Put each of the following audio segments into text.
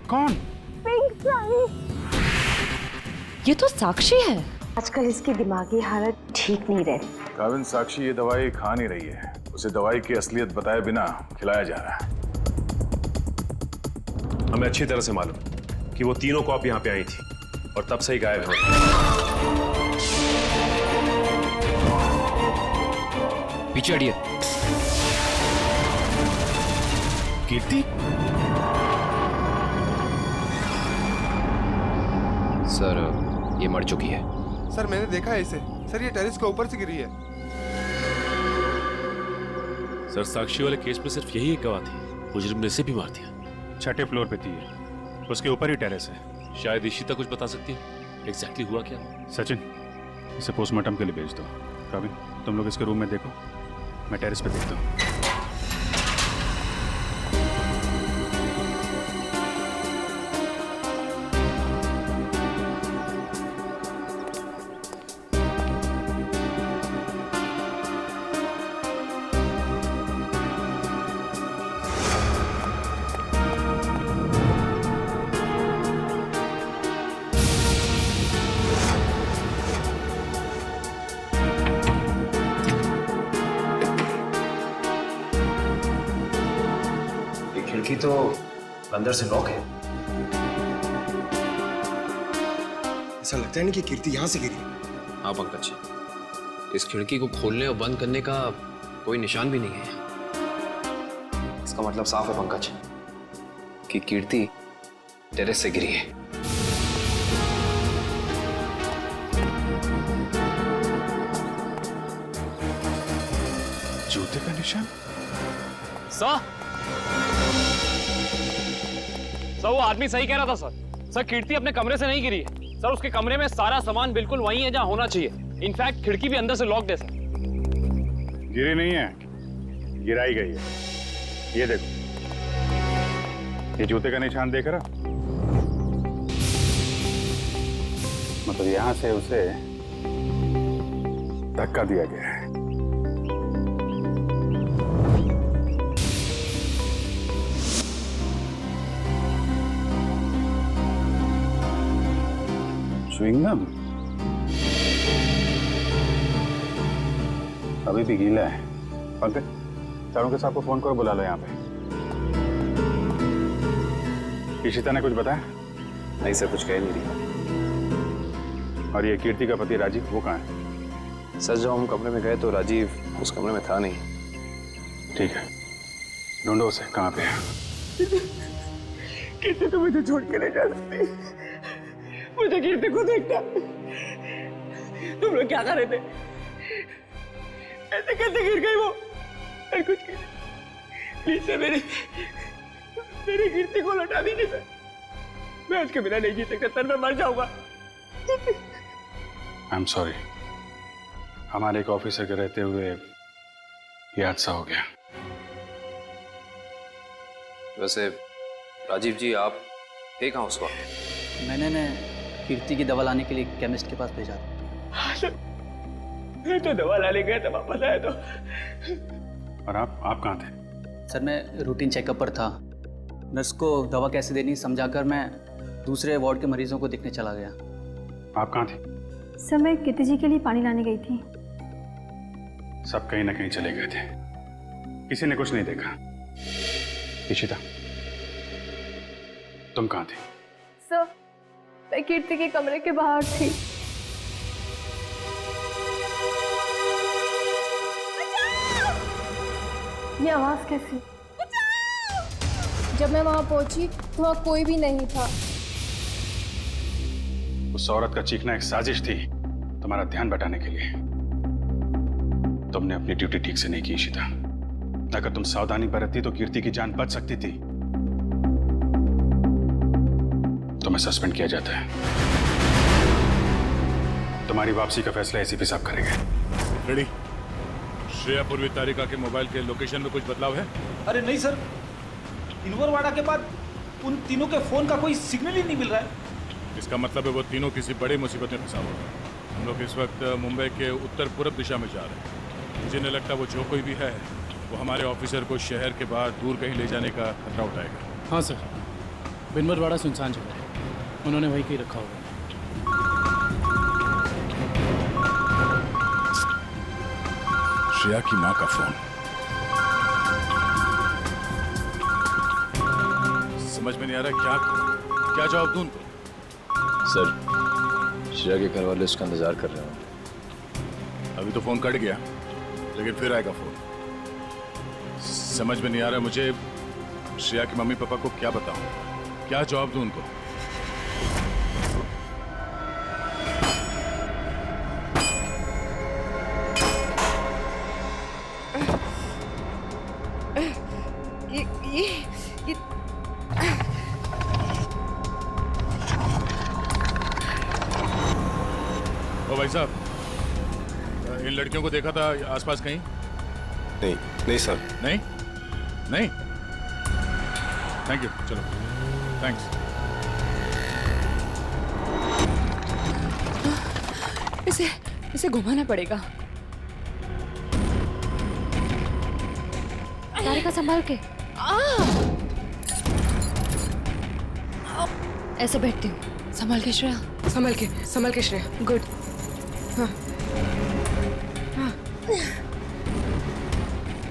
कौन? पिंक साड़ी। ये तो साक्षी है। आजकल इसकी दिमागी हालत ठीक नहीं रहे। काविन, साक्षी ये दवाई खा नहीं रही है। उसे दवाई की असलियत बताए बिना खिलाया जा रहा है। हमें अच्छी तरह से मालूम कि वो तीनों कॉप यहाँ पे आई थी और तब से ही गायब है। पीछे हटिए। कीर्ति? सर ये मर चुकी है। सर मैंने देखा है इसे। सर ये टेरेस के ऊपर से गिरी है। सर साक्षी वाले केस में सिर्फ यही एक गवाह थी। मुजरिम ने इसे भी मार दिया। 6ठे फ्लोर पे थी ये। उसके ऊपर ही टेरेस है। शायद इशिता कुछ बता सकती है एग्जैक्टली हुआ क्या। सचिन, इसे पोस्टमार्टम के लिए भेज दो। काविन, तुम लोग इसके रूम में देखो, मैं टेरेस पे देखता हूँ। खिड़की तो अंदर से लॉक है। ऐसा लगता है नहीं कि कीर्ति यहाँ से गिरी। हाँ पंकज, इस खिड़की को खोलने और बंद करने का कोई निशान भी नहीं है। इसका मतलब साफ है पंकज कि कीर्ति टेरेस से गिरी है। जूते का निशान? सर वो आदमी सही कह रहा था सर। कीर्ति अपने कमरे से नहीं गिरी है सर। उसके कमरे में सारा सामान बिल्कुल वही है जहां होना चाहिए। इनफैक्ट खिड़की भी अंदर से लॉक्ड है सर। गिरी नहीं है, गिराई गई है। ये देखो, ये जूते का निशान देख रहा? मतलब यहां से उसे धक्का दिया गया है। च्युइंगम अभी भी गीला है। पंकज, चारों के साथ को फोन करो, बुला लो यहाँ पे। इशिता ने कुछ बताया? नहीं सर, कुछ कह नहीं रही। और ये कीर्ति का पति राजीव, वो कहाँ है? सर जब हम कमरे में गए तो राजीव उस कमरे में था नहीं। ठीक है, ढूंढो उसे, कहाँ पे है? कीर्ति तो मुझे छोड़ के नहीं जा सकती। मुझे कीर्ति को देखना। तुम लोग क्या कर रहे थे? ऐसे कैसे गिर गई वो? और कुछ प्लीज सर, मेरी कीर्ति को लौटा दीजिए सर। मैं उसके बिना नहीं जी सकता सर, मैं मर जाऊंगा। आई एम सॉरी, हमारे एक ऑफिसर के रहते हुए ये हादसा हो गया। वैसे राजीव जी, आप थे कहाँ उस वक्त? मैंने कीर्ति की दवा लाने के लिए केमिस्ट के पास भेजा था। हाँ सर, मैं तो दवा लाने गया था, वापस आया तो। और आप कहाँ थे? सर मैं रूटीन चेकअप पर था। नर्स को दवा कैसे देनी समझाकर मैं दूसरे वार्ड के मरीजों को देखने चला गया। आप कहाँ थे? सर मैं कीर्ति जी के लिए पानी लाने गई थी। सब कहीं ना कहीं चले गए थे, किसी ने कुछ नहीं देखा। इशिता, तुम कहाँ थी? सर मैं कीर्ति के कमरे के बाहर थी। ये आवाज कैसी? जब मैं वहां पहुंची तो वहां कोई भी नहीं था। उस औरत का चीखना एक साजिश थी, तुम्हारा ध्यान बटाने के लिए। तुमने अपनी ड्यूटी ठीक से नहीं की इशिता। अगर तुम सावधानी बरतती तो कीर्ति की जान बच सकती थी। तुम्हें सस्पेंड किया जाता है। तुम्हारी वापसी का फैसला एसीपी साहब करेंगे। रेडी? श्रेया पूर्वी तारिका के मोबाइल के लोकेशन में कुछ बदलाव है? अरे नहीं सर, इनवरवाड़ा के बाद उन तीनों के फोन का कोई सिग्नल ही नहीं मिल रहा है। इसका मतलब है वो तीनों किसी बड़ी मुसीबत में फंसा हुआ है। हम लोग इस वक्त मुंबई के उत्तर पूर्व दिशा में जा रहे हैं। मुझे नहीं लगता वो जो कोई भी है वो हमारे ऑफिसर को शहर के बाहर दूर कहीं ले जाने का खतरा उठाएगा। हाँ सर। बिनवरवाड़ा सुनसान जगह है, उन्होंने वहीं कहीं रखा होगा। श्रेया की माँ का फोन। समझ में नहीं आ रहा क्या करूं, क्या जवाब दूं उनको? सर, श्रेया के घर वाले उसका इंतजार कर रहे हैं। अभी तो फोन कट गया, लेकिन फिर आएगा फोन। समझ में नहीं आ रहा मुझे श्रेया के मम्मी पापा को क्या बताऊं, क्या जवाब दूं उनको? ओ भाई साहब, इन लड़कियों को देखा था आसपास कहीं? नहीं सर। नहीं? नहीं? थैंक यू, चलो, थैंक्स। इसे घुमाना पड़ेगा। तारिका संभाल के। ऐसे बैठती हूँ। संभाल के श्रेया। संभाल के श्रेया। गुड। हाँ। हाँ।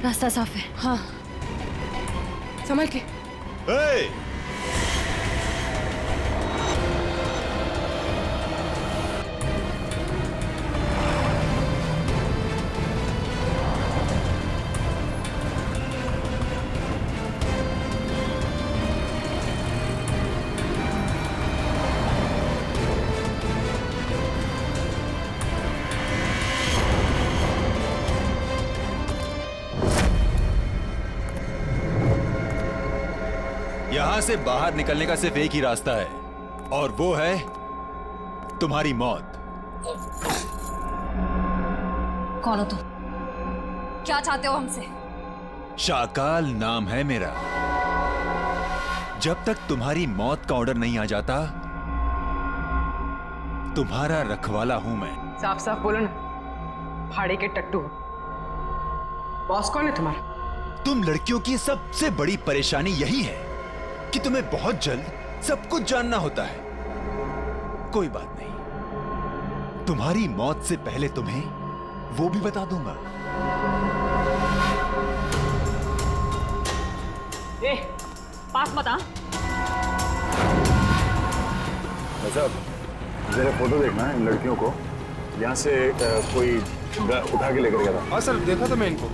रास्ता साफ है। हाँ। संभाल के। यहां से बाहर निकलने का सिर्फ एक ही रास्ता है, और वो है तुम्हारी मौत। कौन हो तुम? क्या चाहते हो हमसे? शाकाल नाम है मेरा। जब तक तुम्हारी मौत का ऑर्डर नहीं आ जाता, तुम्हारा रखवाला हूं मैं। साफ साफ बोलो ना, भाड़े के टट्टू। बॉस कौन है तुम्हारा? तुम लड़कियों की सबसे बड़ी परेशानी यही है कि तुम्हें बहुत जल्द सब कुछ जानना होता है। कोई बात नहीं, तुम्हारी मौत से पहले तुम्हें वो भी बता दूंगा। पास मत आ। साहब, जरा फोटो देखना है इन लड़कियों को। यहाँ से कोई उठा के लेकर गया था। हाँ सर, देखा था मैं इनको।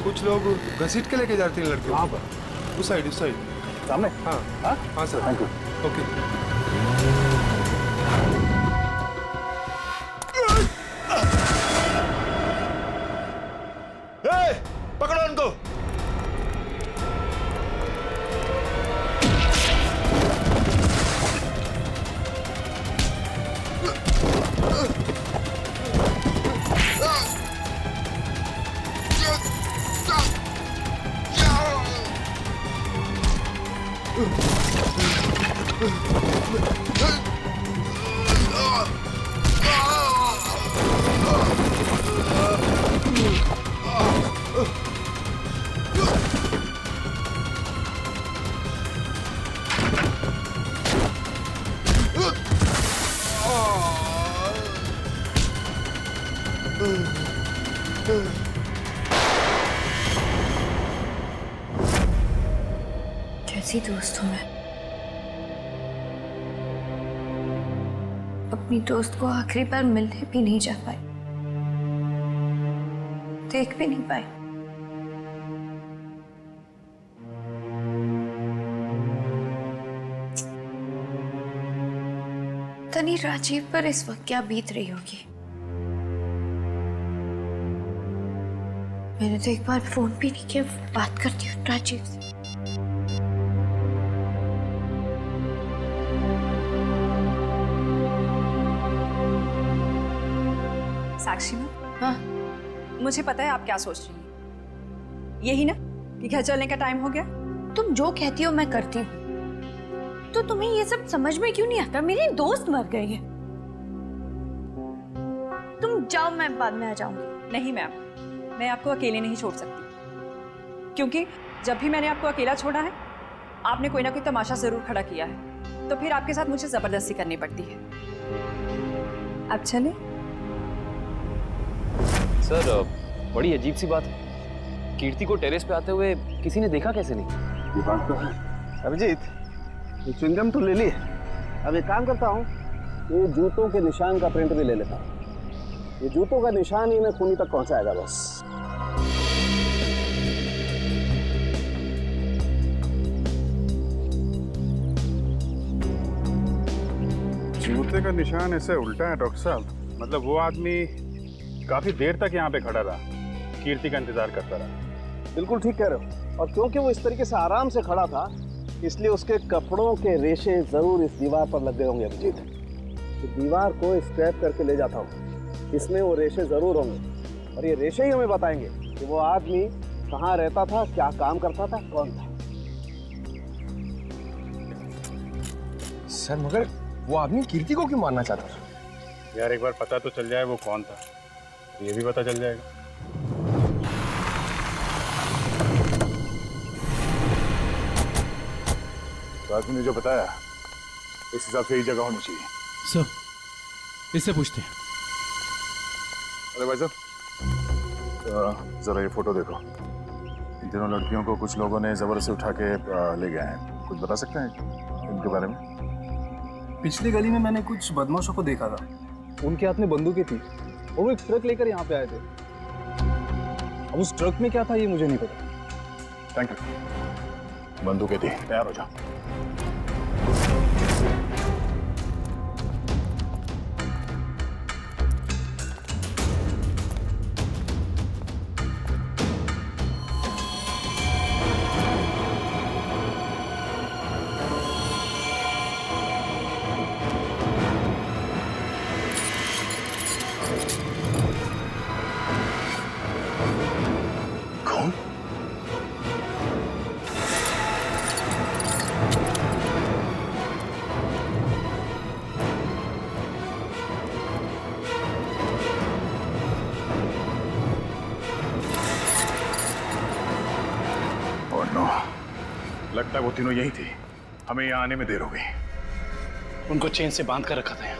कुछ लोग घसीट के लेके जाते हैं लड़कियों। वहाँ पर उस साइड सामने। हाँ हाँ हाँ सर। Thank you. ओके। पकड़ो उनको। कैसी दोस्त हूँ मैं। अपनी दोस्त को आखिरी बार मिलने भी नहीं जा पाई, देख भी नहीं पाई। तनी राजीव पर इस वक्त क्या बीत रही होगी। मैंने तो एक बार फोन भी नहीं किया। बात करती हूँ राजीव से। साक्षी में? हाँ, मुझे पता है आप क्या सोच रही हैं। यही ना कि घर चलने का टाइम हो गया। तुम जो कहती हो मैं करती हूँ, तो तुम्हें ये सब समझ में क्यों नहीं आता? मेरी दोस्त मर गई है। तुम जाओ, मैं बाद में आ जाऊंगी। नहीं मैम, मैं आपको अकेले नहीं छोड़ सकती, क्योंकि जब भी मैंने आपको अकेला छोड़ा है आपने कोई ना कोई तमाशा जरूर खड़ा किया है, तो फिर आपके साथ मुझे जबरदस्ती करनी पड़ती है। अब चले। सर बड़ी अजीब सी बात है, कीर्ति को टेरेस पे आते हुए किसी ने देखा कैसे नहीं? ये बात तो है। अभिजीत, ये च्युइंगम तो ले ली। अब एक काम करता हूँ, ये जूतों के निशान का प्रिंट भी ले लेता हूँ। ये जूतों का निशान ही मैं खूनी तक पहुंचाएगा बस। जूते का निशान ऐसे उल्टा है डॉक्टर साहब? मतलब वो आदमी काफी देर तक यहाँ पे खड़ा रहा, कीर्ति का इंतजार करता रहा। बिल्कुल ठीक कह रहे हो। और क्योंकि वो इस तरीके से आराम से खड़ा था, इसलिए उसके कपड़ों के रेशे जरूर इस दीवार पर लग गए होंगे अभिजीत। तो दीवार को स्क्रैप करके ले जाता हूँ, इसमें वो रेशे जरूर होंगे, और ये रेशे ही हमें बताएंगे कि वो आदमी कहाँ रहता था, क्या काम करता था, कौन था। सर मगर वो आदमी कीर्ति को क्यों मारना चाहता था? यार एक बार पता तो चल जाए वो कौन था, ये भी पता चल जाएगा। तो आदमी ने जो बताया उस हिसाब से ही जगह होनी चाहिए। सर, इससे पूछते हैं। अरे भाई साहब, जरा ये फोटो देखो। इन तीनों लड़कियों को कुछ लोगों ने जबरदस्ती उठा के ले गए हैं। कुछ बता सकते हैं इनके बारे में? पिछली गली में मैंने कुछ बदमाशों को देखा था। उनके हाथ में बंदूकें थी और वो एक ट्रक लेकर यहाँ पे आए थे। अब उस ट्रक में क्या था ये मुझे नहीं पता। Thank you. बंदूकें थी, तैयार हो जाओ। लगता है वो तीनों यही थे। हमें यहाँ आने में देर हो गई। उनको चेन से बांध कर रखा था यहाँ।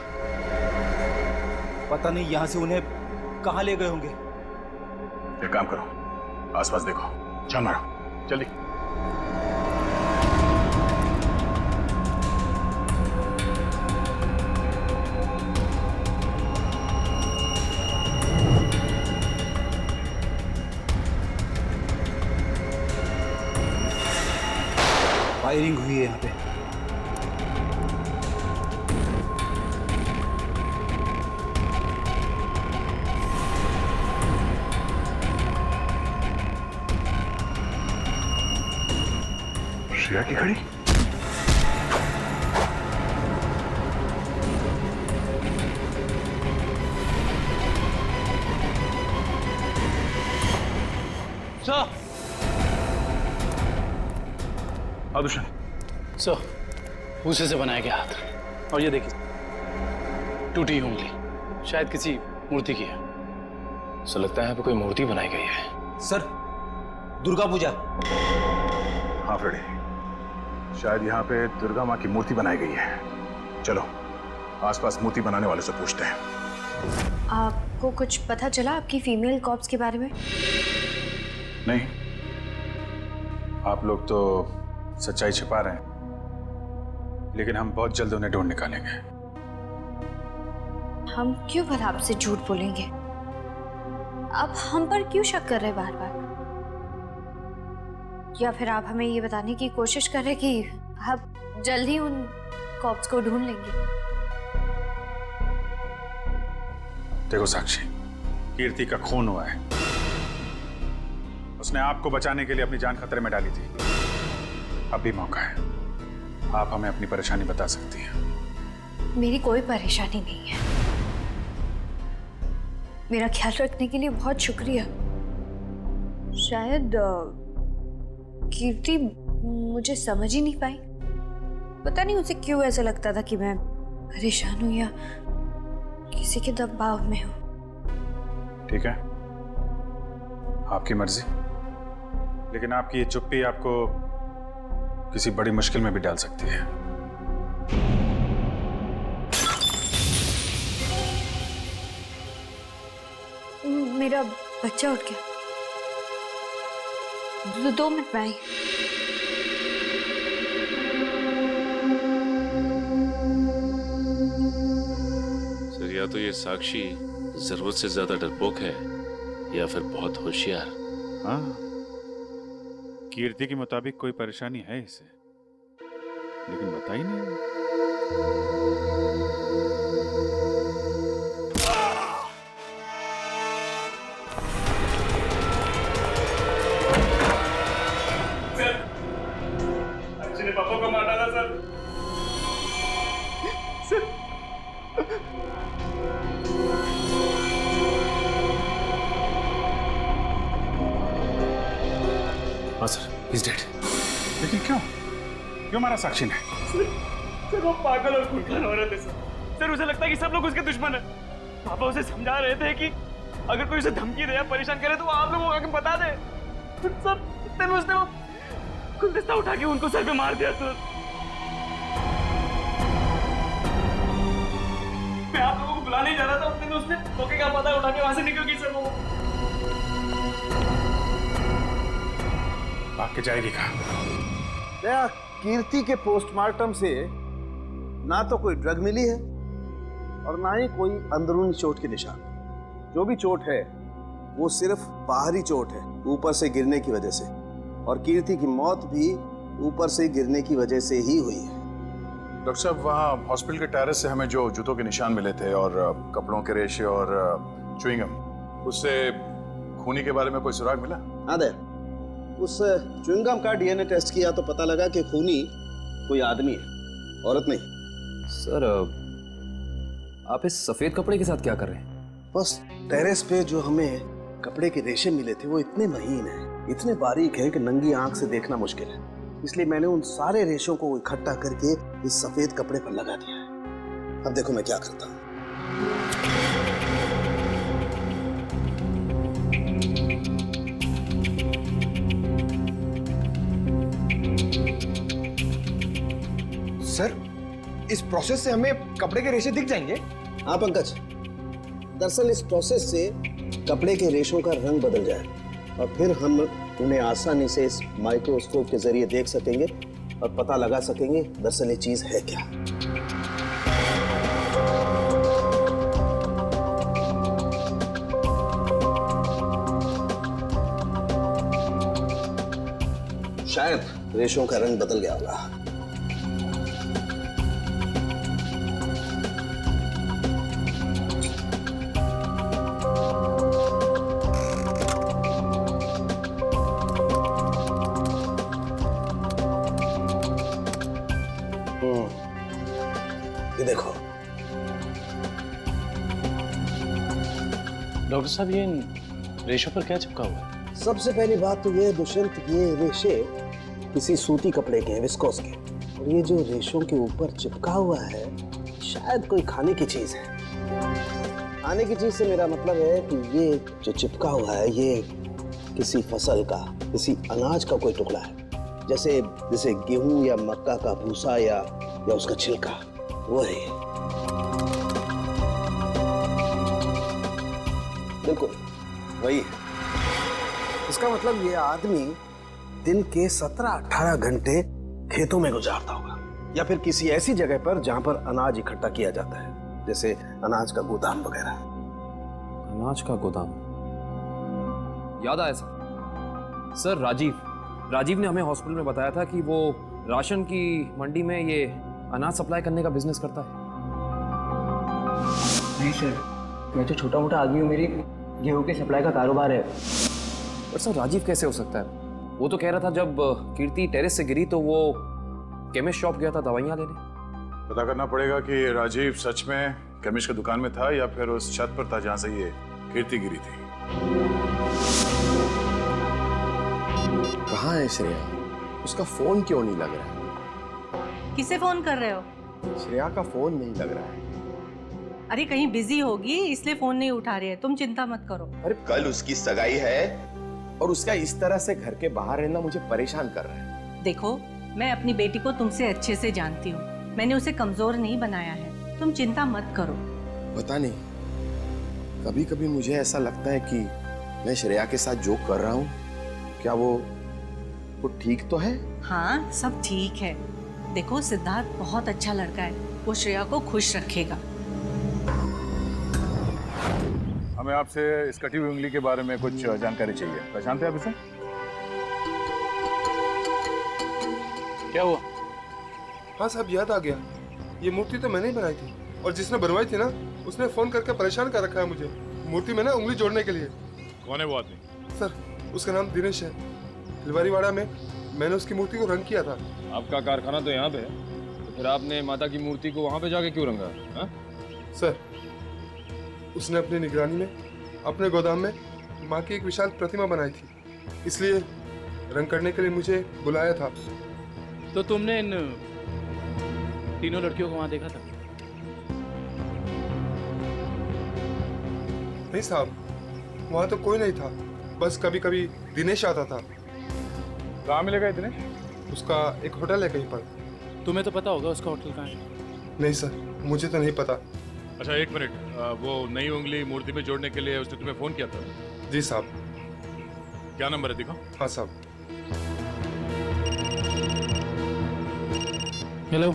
पता नहीं यहाँ से उन्हें कहाँ ले गए होंगे। एक काम करो, आसपास देखो, छान मारो, जल्दी। फायरिंग हुई है यहाँ पे। श्रेया की खड़ी। सर, आदुशन। सर, भूसे से बनाया गया हाथ, और ये देखिए टूटी उंगली, शायद किसी मूर्ति की है। सो लगता है यहाँ पे कोई मूर्ति बनाई गई है। सर, दुर्गा पूजा। हाँ फ्रेडी, शायद यहाँ पे दुर्गा माँ की मूर्ति बनाई गई है। चलो आसपास मूर्ति बनाने वाले से पूछते हैं। आपको कुछ पता चला आपकी फीमेल कॉप्स के बारे में? नहीं, आप लोग तो सच्चाई छिपा रहे हैं, लेकिन हम बहुत जल्द उन्हें ढूंढ निकालेंगे। हम क्यों भला आपसे झूठ बोलेंगे? आप हम पर क्यों शक कर रहे बार बार? या फिर आप हमें ये बताने की कोशिश कर रहे कि आप जल्द ही उन कॉप्स को ढूंढ लेंगे? देखो साक्षी, कीर्ति का खून हुआ है। उसने आपको बचाने के लिए अपनी जान खतरे में डाली थी। अब भी मौका है, आप हमें अपनी परेशानी बता सकती हैं। मेरी कोई परेशानी नहीं है। मेरा ख्याल रखने के लिए बहुत शुक्रिया। शायद कीर्ति मुझे समझ ही नहीं पाई। पता नहीं उसे क्यों ऐसा लगता था कि मैं परेशान हूं या किसी के दबाव में हूं। ठीक है, आपकी मर्जी, लेकिन आपकी ये चुप्पी आपको किसी बड़ी मुश्किल में भी डाल सकती है। मेरा बच्चा उठ गया। 2 मिनट में आई। सर, या तो ये साक्षी जरूरत से ज्यादा डरपोक है या फिर बहुत होशियार। हाँ, कीर्ति के मुताबिक कोई परेशानी है इसे, लेकिन बता ही नहीं। ने पापा को मार डाला सर। हाँ सर, he's dead। लेकिन क्यों क्यों मारा साक्षी ने? सर वो पागल और खूंखार औरत है सर। उसे लगता है कि सब लोग उसके दुश्मन है। पापा उसे समझा रहे थे कि अगर कोई उसे धमकी दे या परेशान करे तो वो आप लोगों को आके बता दे। सर इतने में उसने वो गुलदस्ता उठा के उनको सर पे मार दिया सर। मैं आप लोगों को बुलाने जा रहा था, उतने में उसने धोखे का पता उठा के वहां से निकल गई सर। वो भाग के जाएगी कहाँ? कीर्ति के पोस्टमार्टम से ना तो कोई ड्रग मिली है और ना ही कोई अंदरूनी चोट के निशान। जो भी चोट है वो सिर्फ बाहरी चोट है, ऊपर से गिरने की वजह से, और कीर्ति की मौत भी ऊपर से गिरने की वजह से ही हुई है। डॉक्टर साहब, वहाँ हॉस्पिटल के टेरेस से हमें जो जूतों के निशान मिले थे और कपड़ों के रेशे और च्युइंगम, उससे खूनी के बारे में कोई सुराग मिला? हाँ दे, उस च्युइंगम का डीएनए टेस्ट किया तो पता लगा कि खूनी कोई आदमी है, औरत नहीं। सर, आप इस सफेद कपड़े के साथ क्या कर रहे हैं? बस टेरेस पे जो हमें कपड़े के रेशे मिले थे वो इतने महीन हैं, इतने बारीक हैं कि नंगी आंख से देखना मुश्किल है। इसलिए मैंने उन सारे रेशों को इकट्ठा करके इस सफेद कपड़े पर लगा दिया है। अब देखो मैं क्या करता हूँ। सर, इस प्रोसेस से हमें कपड़े के रेशे दिख जाएंगे? हाँ पंकज, दरअसल इस प्रोसेस से कपड़े के रेशों का रंग बदल जाए और फिर हम उन्हें आसानी से इस माइक्रोस्कोप के जरिए देख सकेंगे और पता लगा सकेंगे दरअसल ये चीज है क्या। शायद रेशों का रंग बदल गया होगा। ये देखो डॉक्टर साहब, ये इन रेशों पर क्या चिपका हुआ है? सबसे पहली बात तो ये दुष्यंत, ये रेशे किसी सूती कपड़े के हैं, विस्कोस के, और ये जो रेशों के ऊपर चिपका हुआ है शायद कोई खाने की चीज है। खाने की चीज से मेरा मतलब है कि ये जो चिपका हुआ है ये किसी फसल का, किसी अनाज का कोई टुकड़ा है, जैसे जैसे गेहूं या मक्का का भूसा या उसका छिलका, वो है ये। बिल्कुल वही है। इसका मतलब ये आदमी दिन के 17-18 घंटे खेतों में गुजारता होगा या फिर किसी ऐसी जगह पर जहां पर अनाज इकट्ठा किया जाता है, जैसे अनाज का गोदाम वगैरह। अनाज का गोदाम, याद आया सर, राजीव ने हमें हॉस्पिटल में बताया था कि वो राशन की मंडी में ये अनाज सप्लाई करने का बिजनेस करता है। नहीं सर, मैं तो छोटा मोटा आदमी हूँ, मेरी गेहूं के सप्लाई का कारोबार है। पर सर, राजीव कैसे हो सकता है? वो तो कह रहा था जब कीर्ति टेरेस से गिरी तो वो केमिस्ट शॉप गया था दवाइयाँ लेने। पता करना पड़ेगा कि राजीव सच में केमिस्ट की दुकान में था या फिर उस छत पर था जहां से ये कीर्ति गिरी थी। कहाँ है श्रेया? उसका फोन क्यों नहीं लग रहा है? किसे फोन कर रहे हो? श्रेया का फोन नहीं लग रहा है। अरे कहीं बिजी होगी इसलिए फोन नहीं उठा रही है, तुम चिंता मत करो। अरे कल उसकी सगाई है और उसका इस तरह से घर के बाहर रहना मुझे परेशान कर रहा है। देखो, मैं अपनी बेटी को तुमसे अच्छे से जानती हूँ, मैंने उसे कमजोर नहीं बनाया है, तुम चिंता मत करो। पता नहीं, कभी कभी मुझे ऐसा लगता है कि मैं श्रेया के साथ जो कर रहा हूँ, क्या वो ठीक तो है? हाँ, सब ठीक है। देखो सिद्धार्थ बहुत अच्छा लड़का है, वो श्रेया को खुश रखेगा। हमें आपसे इस कटी हुई उंगली के बारे में कुछ जानकारी चाहिए। पहचानते हैं आप इसे? क्या हुआ? हाँ साहब, याद आ गया। ये मूर्ति तो मैंने ही बनाई थी, और जिसने बनवाई थी ना, उसने फोन करके परेशान कर रखा है मुझे मूर्ति में ना उंगली जोड़ने के लिए। कौन है वो आदमी? सर, उसका नाम दिनेश है। फुलवारीवाड़ा में मैंने उसकी मूर्ति को रंग किया था। आपका कारखाना तो यहाँ पे है, तो फिर आपने माता की मूर्ति को वहाँ पे जाके क्यों रंगा? हाँ? सर, उसने अपनी निगरानी में अपने गोदाम में माँ की एक विशाल प्रतिमा बनाई थी, इसलिए रंग करने के लिए मुझे बुलाया था। तो तुमने इन तीनों लड़कियों को वहां देखा था? नहीं साहब, वहाँ तो कोई नहीं था, बस कभी कभी दिनेश आता था। कहाँ मिलेगा दिनेश? उसका एक होटल है कहीं पर। तुम्हें तो पता होगा उसका होटल कहाँ है? नहीं सर, मुझे तो नहीं पता। अच्छा एक मिनट, वो नई उंगली मूर्ति में जोड़ने के लिए उसने तुम्हें फोन किया था? जी साहब। क्या नंबर है दिखाओ। हाँ साहब। हेलो,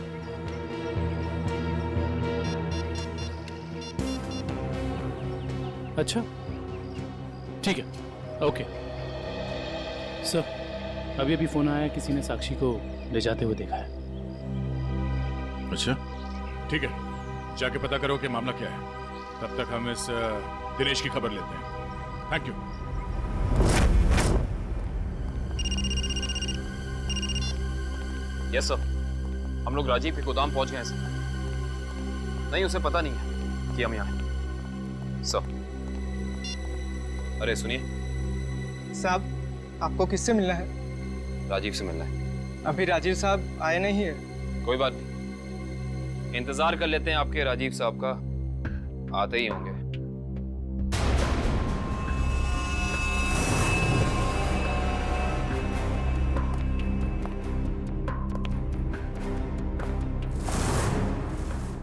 अच्छा ठीक है, ओके सर। अभी अभी फोन आया, किसी ने साक्षी को ले जाते हुए देखा है। अच्छा ठीक है, जाके पता करो कि मामला क्या है। तब तक हम इस दिनेश की खबर लेते हैं। Thank you. यस सर, हम लोग राजीव के गोदाम पहुंच गए हैं सर। नहीं, उसे पता नहीं है कि हम यहाँ हैं सर। अरे सुनिए साहब, आपको किससे मिलना है? राजीव से मिलना है। अभी राजीव साहब आए नहीं है। कोई बात नहीं, इंतजार कर लेते हैं आपके राजीव साहब का, आते ही होंगे।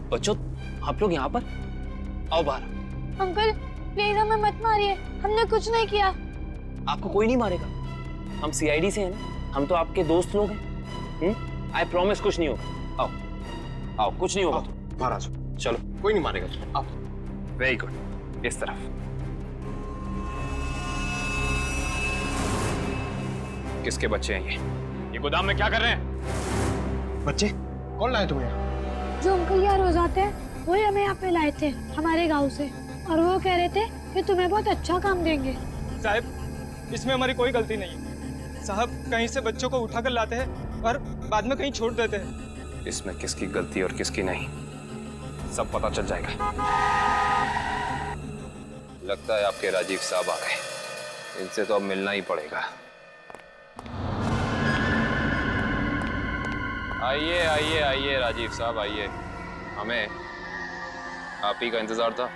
बच्चों, आप लोग यहाँ पर आओ बाहर। अंकल प्लीज हमें मत मारिए, हमने कुछ नहीं किया। आपको कोई नहीं मारेगा, हम सीआईडी से हैं ना, हम तो आपके दोस्त लोग हैं। आई प्रॉमिस कुछ नहीं होगा। आओ आओ, कुछ नहीं होगा। बाहर आ जाओ। चलो, कोई नहीं मारेगा। आओ। वेरी गुड, इस तरफ। किसके बच्चे हैं ये गोदाम में क्या कर रहे हैं? बच्चे? कौन लाए तुम्हें? जो अंकल यहाँ रोज आते हैं, वही हमें यहाँ पे लाए थे हमारे गांव से, और वो कह रहे थे कि तुम्हें बहुत अच्छा काम देंगे। साहब, इसमें हमारी कोई गलती नहीं है। साहब कहीं से बच्चों को उठाकर लाते हैं और बाद में कहीं छोड़ देते हैं। इसमें किसकी गलती और किसकी नहीं, सब पता चल जाएगा। लगता है आपके राजीव साहब आ गए, इनसे तो अब मिलना ही पड़ेगा। आइए आइए आइए राजीव साहब, आइए। हमें आप ही का इंतजार था।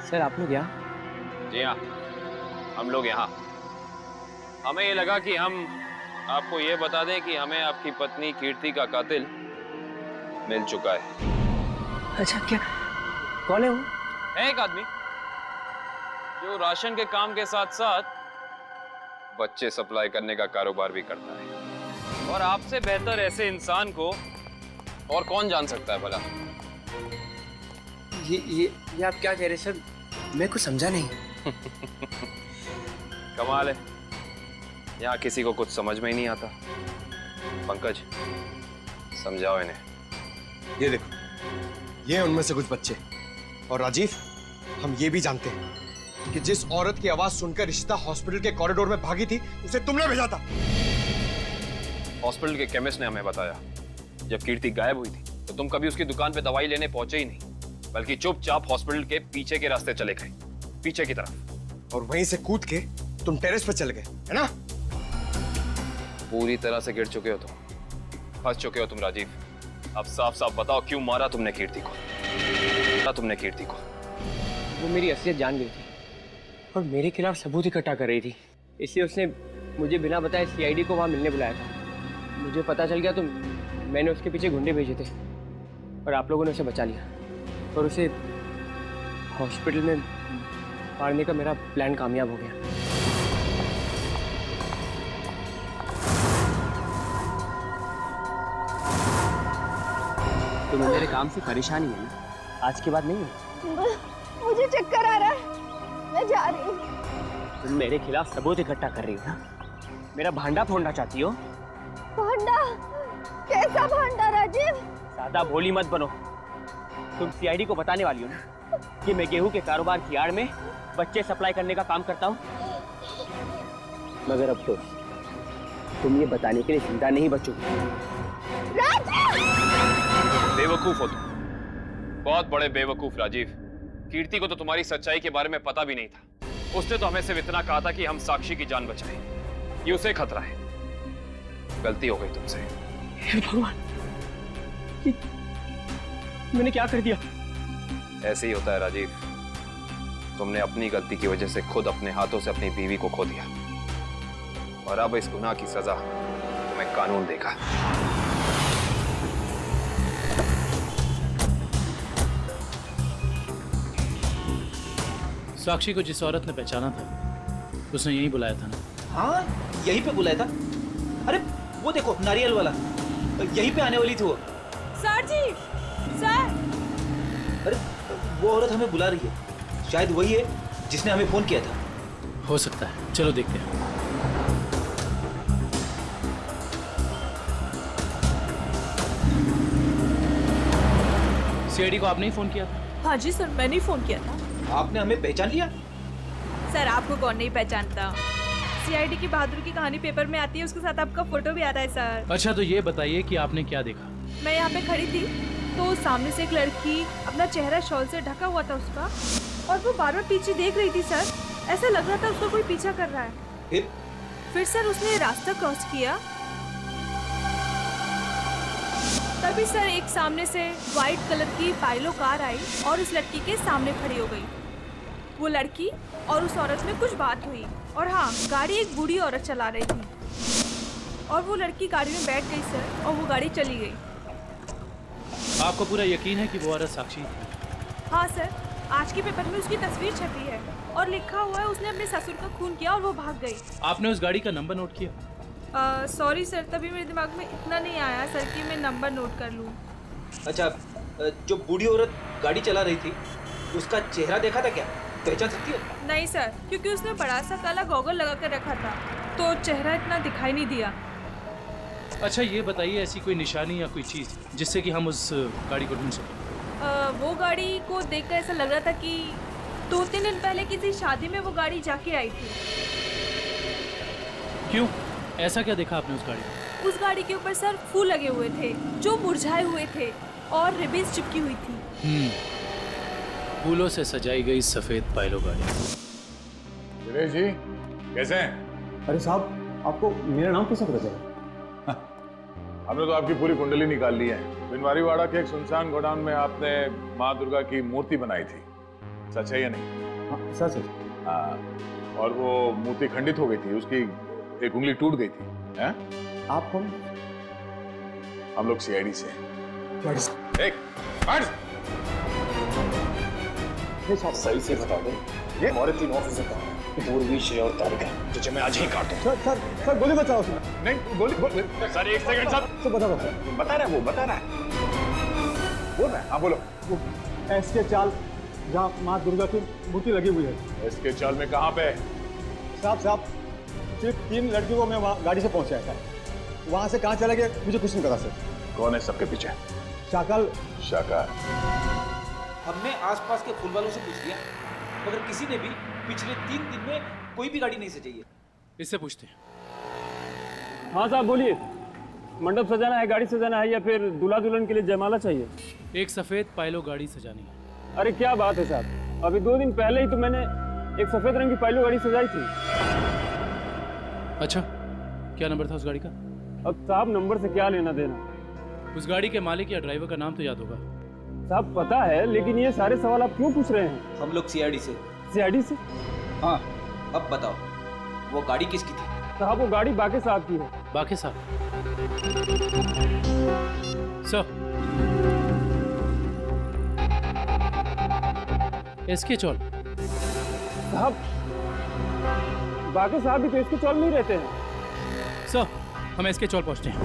सर आप लोग यहाँ? जी हाँ, हम लोग यहाँ। हमें ये लगा कि हम आपको ये बता दें कि हमें आपकी पत्नी कीर्ति का कातिल मिल चुका है। अच्छा, क्या कौन है वो? है एक आदमी जो राशन के काम के साथ साथ बच्चे सप्लाई करने का कारोबार भी करता है, और आपसे बेहतर ऐसे इंसान को और कौन जान सकता है भला? ये आप क्या कह रहे सर? मैं कुछ समझा नहीं। कमाल है, यहाँ किसी को कुछ समझ में ही नहीं आता। पंकज, समझाओ इन्हें। ये देखो, ये हैं उनमें से कुछ बच्चे। और राजीव, हम ये भी जानते हैं कि जिस औरत की आवाज सुनकर रिश्ता हॉस्पिटल के कॉरिडोर में भागी थी, उसे तुमने भेजा था। हॉस्पिटल के केमिस्ट ने हमें बताया, जब कीर्ति गायब हुई थी तो तुम कभी उसकी दुकान पे दवाई लेने पहुंचे ही नहीं, बल्कि चुपचाप हॉस्पिटल के पीछे के रास्ते चले गए, पीछे की तरफ। और वहीं से कूद के तुम टेरेस पर चले गए, है ना? पूरी तरह से गिर चुके हो तुम, फंस चुके हो तुम राजीव। अब साफ साफ बताओ, क्यों मारा तुमने कीर्ति को? तुमने कीर्ति को? वो मेरी असलियत जान गई थी और मेरे खिलाफ सबूत इकट्ठा कर रही थी, इसलिए उसने मुझे बिना बताए सीआईडी को वहां मिलने बुलाया था। मुझे पता चल गया तो मैंने उसके पीछे गुंडे भेजे थे और आप लोगों ने उसे बचा लिया और उसे हॉस्पिटल में मारने का मेरा प्लान कामयाब हो गया। तुम्हें मेरे काम से परेशानी है ना? आज के बाद नहीं है? मुझे चक्कर आ रहा है, मैं जा रही हूँ। तुम मेरे खिलाफ सबूत इकट्ठा कर रही हो ना? मेरा भांडा फोड़ना चाहती हो? भांडा? कैसा भांडा राजीव? ज्यादा भोली मत बनो। तुम सीआईडी को बताने वाली हो ना कि मैं गेहूं के कारोबार की आड़ में बच्चे सप्लाई करने का काम करता हूँ? मगर अब तो तुम ये बताने के लिए जिंदा नहीं बचोगे। बेवकूफ हो तुम, बहुत बड़े बेवकूफ राजीव। कीर्ति को तो तुम्हारी सच्चाई के बारे में पता भी नहीं था। उसने तो हमें सिर्फ इतना कहा था कि हम साक्षी की जान बचाएं। ये उसे खतरा है। गलती हो गई तुमसे। हे भगवान, मैंने क्या कर दिया? ऐसे ही होता है राजीव। तुमने अपनी गलती की वजह से खुद अपने हाथों से अपनी बीवी को खो दिया और अब इस गुनाह की सजा तुम्हें कानून देगा। साक्षी को जिस औरत ने पहचाना था उसने यहीं बुलाया था ना? हाँ, यहीं पे बुलाया था। अरे वो देखो नारियल वाला, यहीं पे आने वाली थी वो। सर जी, सर। अरे वो औरत हमें बुला रही है, शायद वही है जिसने हमें फोन किया था। हो सकता है, चलो देखते हैं। सीआईडी को आपने ही फोन किया था? हाँ जी सर, मैंने ही फोन किया था। आपने हमें पहचान लिया? सर आपको कौन नहीं पहचानता? सीआईडी की बहादुर की कहानी पेपर में आती है, उसके साथ आपका फोटो भी आता है सर। अच्छा तो ये बताइए कि आपने क्या देखा? मैं यहाँ पे खड़ी थी तो सामने से एक लड़की, अपना चेहरा शॉल से ढका हुआ था उसका, और वो बार बार पीछे देख रही थी सर। ऐसा लग रहा था उसको कोई पीछा कर रहा है। फिर सर उसने रास्ता क्रॉस किया, तभी सर एक सामने से व्हाइट कलर की पाइलो कार आई और उस लड़की के सामने खड़ी हो गई। वो लड़की और उस औरत में कुछ बात हुई और हाँ, गाड़ी एक बूढ़ी औरत चला रही थी और वो लड़की गाड़ी में बैठ गई सर और वो गाड़ी चली गई। आपको पूरा यकीन है कि वो औरत साक्षी? हाँ सर, आज के पेपर में उसकी तस्वीर छपी है और लिखा हुआ है उसने अपने ससुर का खून किया और वो भाग गई। आपने उस गाड़ी का नंबर नोट किया? सॉरी सर, तभी मेरे दिमाग में इतना नहीं आया सर कि मैं नंबर नोट कर लूँ। अच्छा, जो बूढ़ी औरत गाड़ी चला रही थी उसका चेहरा देखा था क्या? पहचान सकती है? नहीं सर, क्योंकि उसने बड़ा सा काला गॉगल लगा कर रखा था तो चेहरा इतना दिखाई नहीं दिया। अच्छा ये बताइए, ऐसी कोई निशानी या कोई चीज़ जिससे कि हम उस गाड़ी को ढूंढ सकें? वो गाड़ी को देखकर ऐसा लग रहा था कि 2-3 दिन पहले किसी शादी में वो गाड़ी जाके आई थी। क्यों? ऐसा क्या देखा आपने उस गाड़ी में? उस गाड़ी के ऊपर सर फूल लगे हुए थे जो मुरझाए हुए थे और रिबन्स चिपकी हुई थी। फूलों से सजाई गई सफेद पाइलो गाड़ी। दिनेश जी कैसे हैं? अरे साहब, आपको मेरा नाम कैसे पता चला? हमने तो आपकी पूरी कुंडली निकाल ली है। बिनवारीवाड़ा के एक सुनसान गोडाउन में आपने माँ दुर्गा की मूर्ति बनाई थी, सच है या नहीं? हाँ, सच है। हाँ, और वो मूर्ति खंडित हो गई थी, उसकी एक उंगली टूट गई थी। हैं? आप कौन? हम लोग सीआईडी से हैं। एक साहब सही से बता दो, ये हमारे 3 ऑफिसर कहाँ हैं? पूर्वी, श्रेया और तारिका, तुझे मैं आज ही काटूं। सर गोली बचाओ उसमें। नहीं गोली सर 1 सेकंड सर बता दो। बता रहा है वो, बता रहा है, बोल रहा है। हाँ बोलो। वो एसके चाल जहाँ माँ दुर्गा की मूर्ति लगी हुई है। एसके चाल में कहाँ पे? साहब सिर्फ 3 लड़कियों को मैं वहाँ गाड़ी से पहुँचाया था, वहाँ से कहाँ चला गया मुझे कुछ नहीं पता सर। कौन है सबके पीछे? शाकाल। हमने आसपास के फूल वालों से पूछ लिया मगर किसी ने भी पिछले 3 दिन में कोई भी गाड़ी नहीं सजाई है। इससे पूछते हैं। हाँ साहब बोलिए, मंडप सजाना है, गाड़ी सजाना है या फिर दूल्हा दुल्हन के लिए जयमाला चाहिए? एक सफेद पाइलो गाड़ी सजानी है। अरे क्या बात है साहब, अभी 2 दिन पहले ही तो मैंने एक सफेद रंग की पाइलो गाड़ी सजाई थी। अच्छा, क्या नंबर था उस गाड़ी का? अब साहब नंबर से क्या लेना देना? उस गाड़ी के मालिक या ड्राइवर का नाम तो याद होगा? साहब पता है, लेकिन ये सारे सवाल आप क्यों पूछ रहे हैं? हम लोग सीआईडी से। सीआईडी से? हाँ, अब बताओ वो गाड़ी किसकी थी? साहब वो गाड़ी बाकी साहब की है। बाकी साहब सर, इसके चौल साहब बाकी साहब भी तो इसके चौल में ही रहते हैं। सर, हम इसके चौल पहुंचते हैं।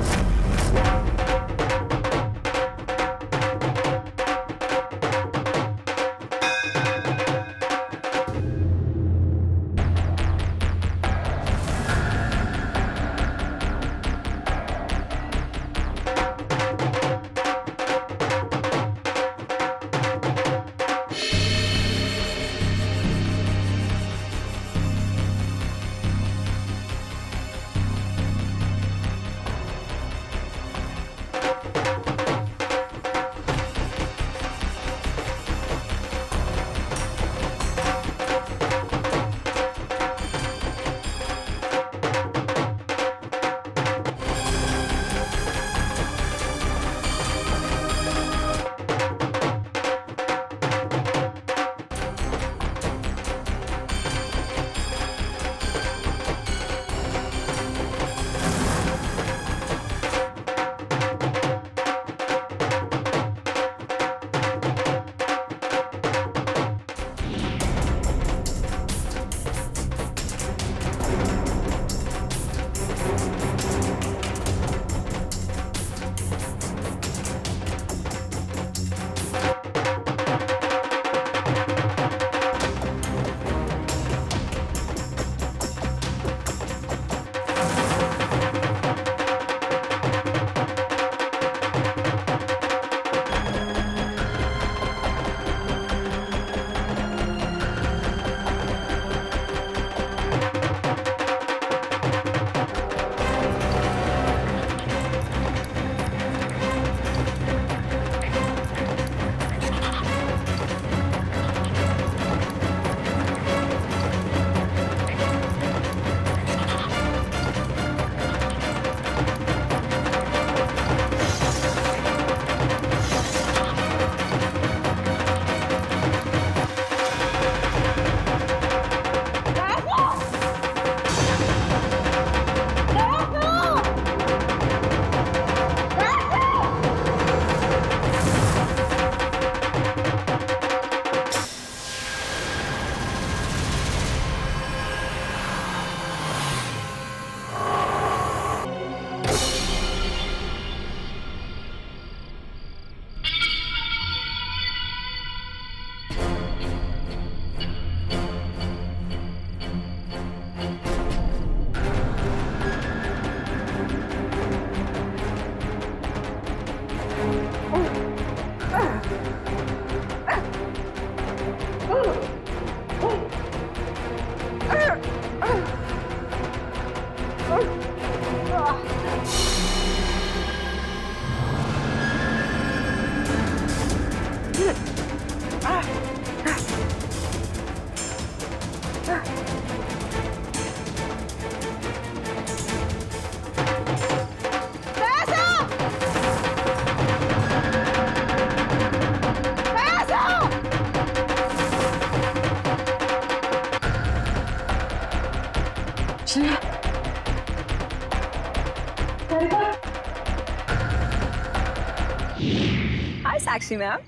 हाय साक्षी मैम,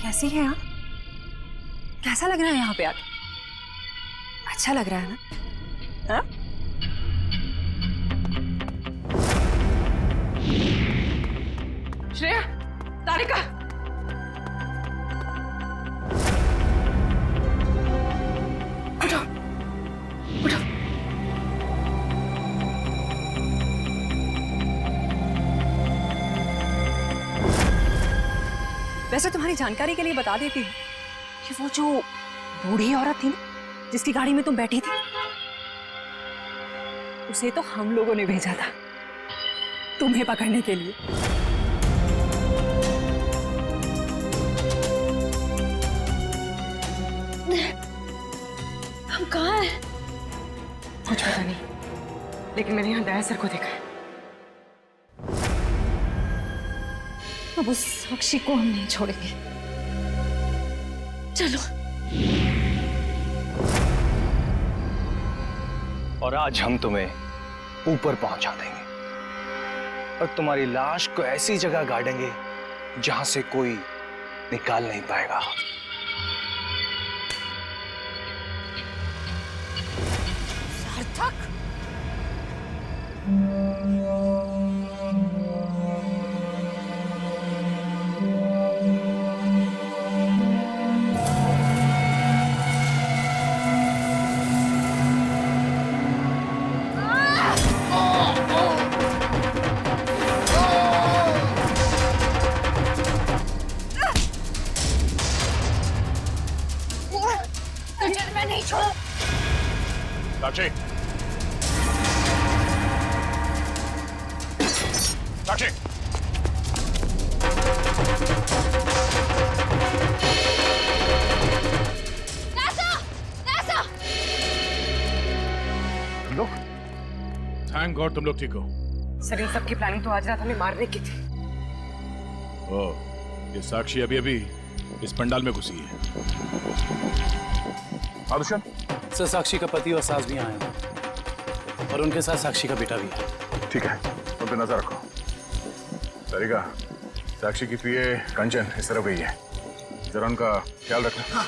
कैसी है आप? कैसा लग रहा है यहाँ पे आके? अच्छा लग रहा है ना? हाँ? श्रेया, तारिका, उठो, उठो। वैसे तुम्हारी जानकारी के लिए बता देती हूँ कि वो जो बूढ़ी औरत थी ना जिसकी गाड़ी में तुम बैठी थी, उसे तो हम लोगों ने भेजा था तुम्हें पकड़ने के लिए। हम कहाँ हैं? कुछ पता नहीं, लेकिन मैंने यहाँ दया सर को देखा है। अब उस साक्षी को हम नहीं छोड़ेंगे। चलो। और आज हम तुम्हें ऊपर पहुंचा देंगे और तुम्हारी लाश को ऐसी जगह गाड़ेंगे जहां से कोई निकाल नहीं पाएगा। सार्थक, तुझे मैं नहीं छोड़। साक्षी, साक्षी, तुम लोग? थैंक गॉड तुम लोग ठीक हो। सर इन सब की प्लानिंग तो आज रात हमें मारने की थी। ओह, ये साक्षी अभी अभी इस पंडाल में घुसी है। दुष्यंत, सर साक्षी का पति और सास भी आए हैं और उनके साथ साक्षी का बेटा भी है। ठीक है, उन पे नजर रखो। सरिका, साक्षी की पीए कंचन इस तरफ गई है, जरा उनका ख्याल रखना। हाँ।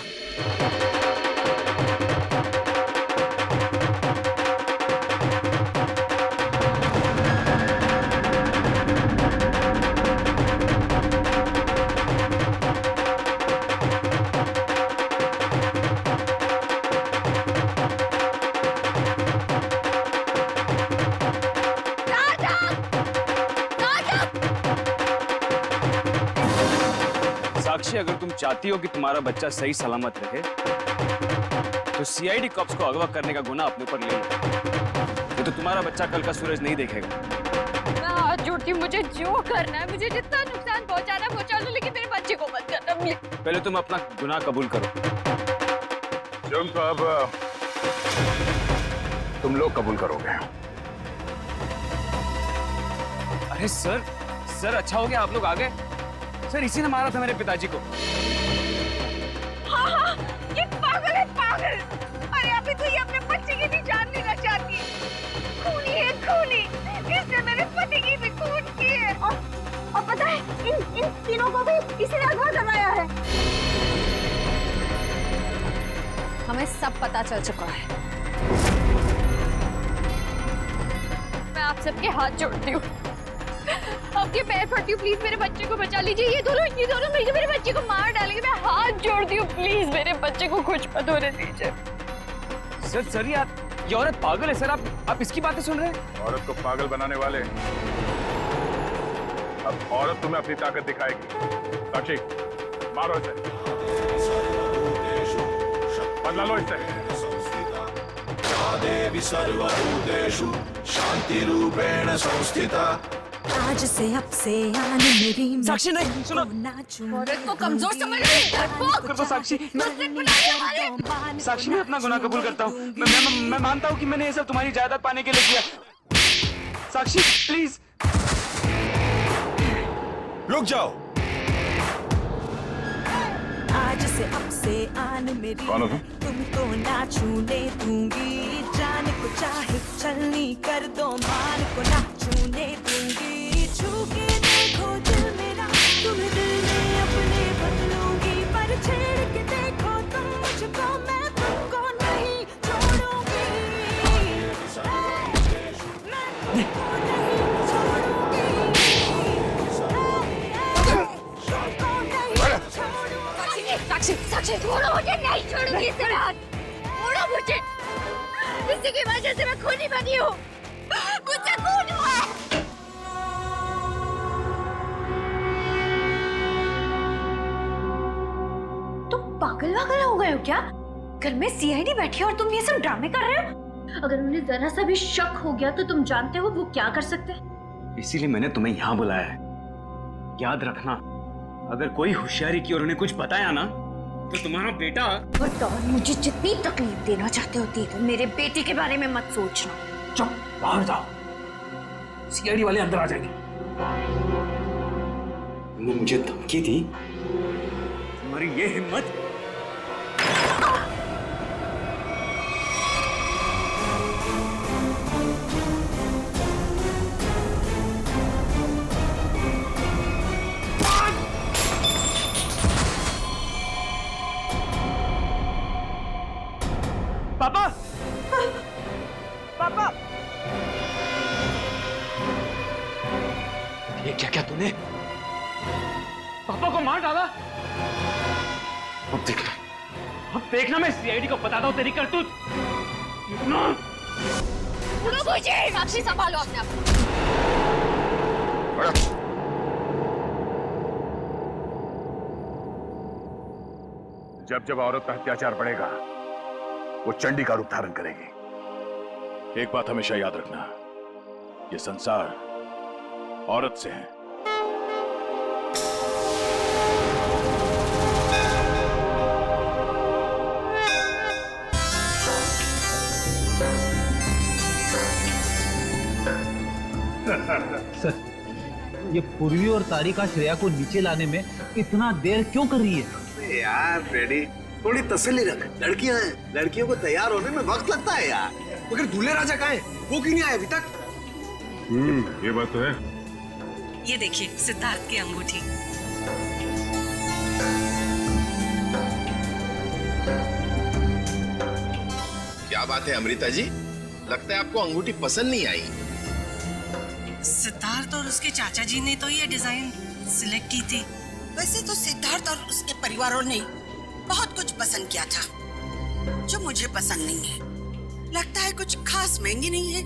साक्षी, अगर तुम चाहती हो कि तुम्हारा बच्चा सही सलामत रहे तो सीआईडी कॉप्स को अगवा करने का गुनाह अपने ऊपर ले लो। ये तो तुम्हारा बच्चा कल का सूरज नहीं देखेगा। मैं हाथ जोड़ती हूँ, मुझे जो करना है, मुझे जितना नुकसान पहुंचाना पहुंचा लो, लेकिन मेरे बच्चे को मत करना प्लीज। पहले तुम अपना गुनाह कबूल करो। जुर्म तो अब तुम लोग कबूल करोगे। अरे सर अच्छा हो गया आप लोग आ गए। सर इसी ने मारा था मेरे पिताजी को। हाँ, ये पागल है, पागल। अरे अभी तो ये अपने बच्चे की भी जान लेना चाहती है। खूनी है, खूनी। इसने मेरे पति की भी खून की है। और पता है इन तीनों को भी इसी ने अगवा करवाया है। हमें सब पता चल चुका है। मैं आप सबके हाथ जोड़ती हूँ, आपके पैर पड़ती हूँ, प्लीज मेरे बच्चे को बचा लीजिए। ये दोनों मिलकर मेरे बच्चे को मार डालेंगे। मैं हाथ जोड़ती हूँ, प्लीज मेरे बच्चे को कुछ मत होने दीजिए। सर ये औरत पागल है। सर आप इसकी बातें सुन रहे हैं? औरत को पागल बनाने वाले, अब औरत तुम्हें अपनी ताकत दिखाएगी। साक्षी, मारो इसे, बदला लो इससे। देवी सर्वभूतेषु शांति रूपेण संस्थिता। आज से अब से आन मेरी साक्षी नहीं, सुनो। औरत को कमजोर समझ रही है। तो साक्षी, साक्षी मैं अपना गुनाह कबूल करता हूँ। मैं मानता हूँ कि मैंने ये सब तुम्हारी जायदाद पाने के लिए किया। साक्षी प्लीज रुक जाओ। आज से अब से आन मेरी तुमको ना छूने दूंगी। जान को चाहे चलनी कर दो, मान को ना छूने दूंगी। छू के देखो दिल मेरा, तुम्हें दिल में अपने बदलूंगी। पर छेड़ के देखो तुम मुझको, मैं तुमको नहीं छोड़ूंगी। साक्षी छोड़ो मुझे, नहीं छोड़ूंगी इसे। छोड़ो मुझे, इसी की वजह से मैं खूनी बनी हूँ। मुझसे खून हुआ है। तुम पागल हो गए हो क्या? घर में सीआईडी बैठी है और तुम ये सब ड्रामे कर रहे हो? अगर उन्हें जरा सा भी शक हो गया तो तुम जानते हो वो क्या कर सकते हैं। इसीलिए मैंने तुम्हें यहाँ बुलाया है। याद रखना, अगर कोई होशियारी की और उन्हें कुछ बताया ना तो तुम्हारा बेटा। और मुझे जितनी तकलीफ देना चाहते हो दे दो, मेरे बेटे के बारे में मत सोचना। चुप, बाहर जाओ, सीआईडी वाले अंदर आ जाएंगे। तुमने मुझे धमकी दी, तुम्हारी ये हिम्मत। को मार डाला। अब देखना मैं सीआईडी को बताता हूँ तेरी करतूत। साक्षी संभालो अपने आप। जब जब औरत पर अत्याचार बढ़ेगा वो चंडी का रूप धारण करेगी। एक बात हमेशा याद रखना, ये संसार औरत से है। सर, ये पूर्वी और तारिका श्रेया को नीचे लाने में इतना देर क्यों कर रही है? यार रेडी, थोड़ी तसल्ली रख। लड़कियां हैं, लड़कियों को तैयार होने में वक्त लगता है यार। मगर दूल्हे राजा कहाँ है? वो क्यों नहीं आए अभी तक? ये बात तो है। ये देखिए सिद्धार्थ की अंगूठी। क्या बात है अमृता जी, लगता है आपको अंगूठी पसंद नहीं आई। सिद्धार्थ और उसके चाचा जी ने तो ये डिजाइन सिलेक्ट की थी। वैसे तो सिद्धार्थ और उसके परिवारों ने बहुत कुछ पसंद किया था जो मुझे पसंद नहीं है। लगता है कुछ खास महंगी नहीं है।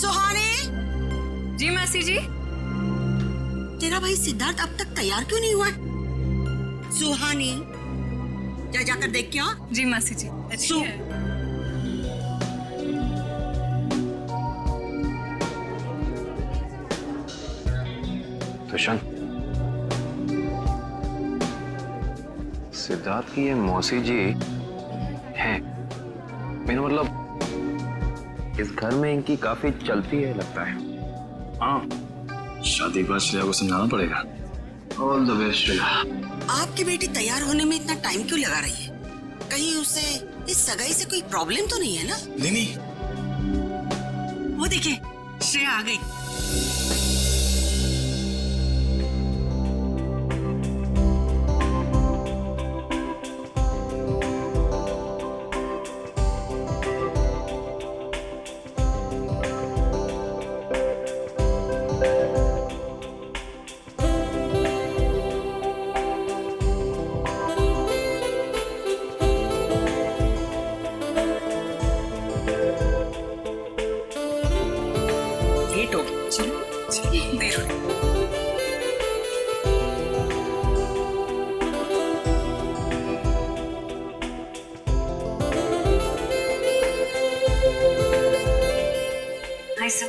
सुहानी। जी मासी जी। तेरा भाई सिद्धार्थ अब तक तैयार क्यों नहीं हुआ? सुहानी, जा जाकर देख क्या? जी मासी जी। दुष्यंत, सिद्धार्थ की ये मौसी जी हैं। मेरा मतलब इस घर में इनकी काफी चलती है लगता है। हाँ, शादी के बाद श्रेया को समझाना पड़ेगा। All the best Shreya. आपकी बेटी तैयार होने में इतना टाइम क्यों लगा रही है? कहीं उसे इस सगाई से कोई प्रॉब्लम तो नहीं है ना? नहीं। वो देखिए श्रेया आ गई। Hi, sir.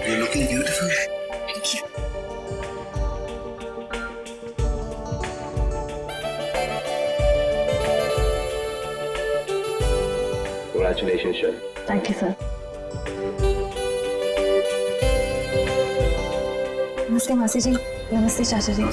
You're looking beautiful. Thank you. Congratulations, sir. Thank you, sir. नमस्ते मासी जी। नमस्ते चाचा जी।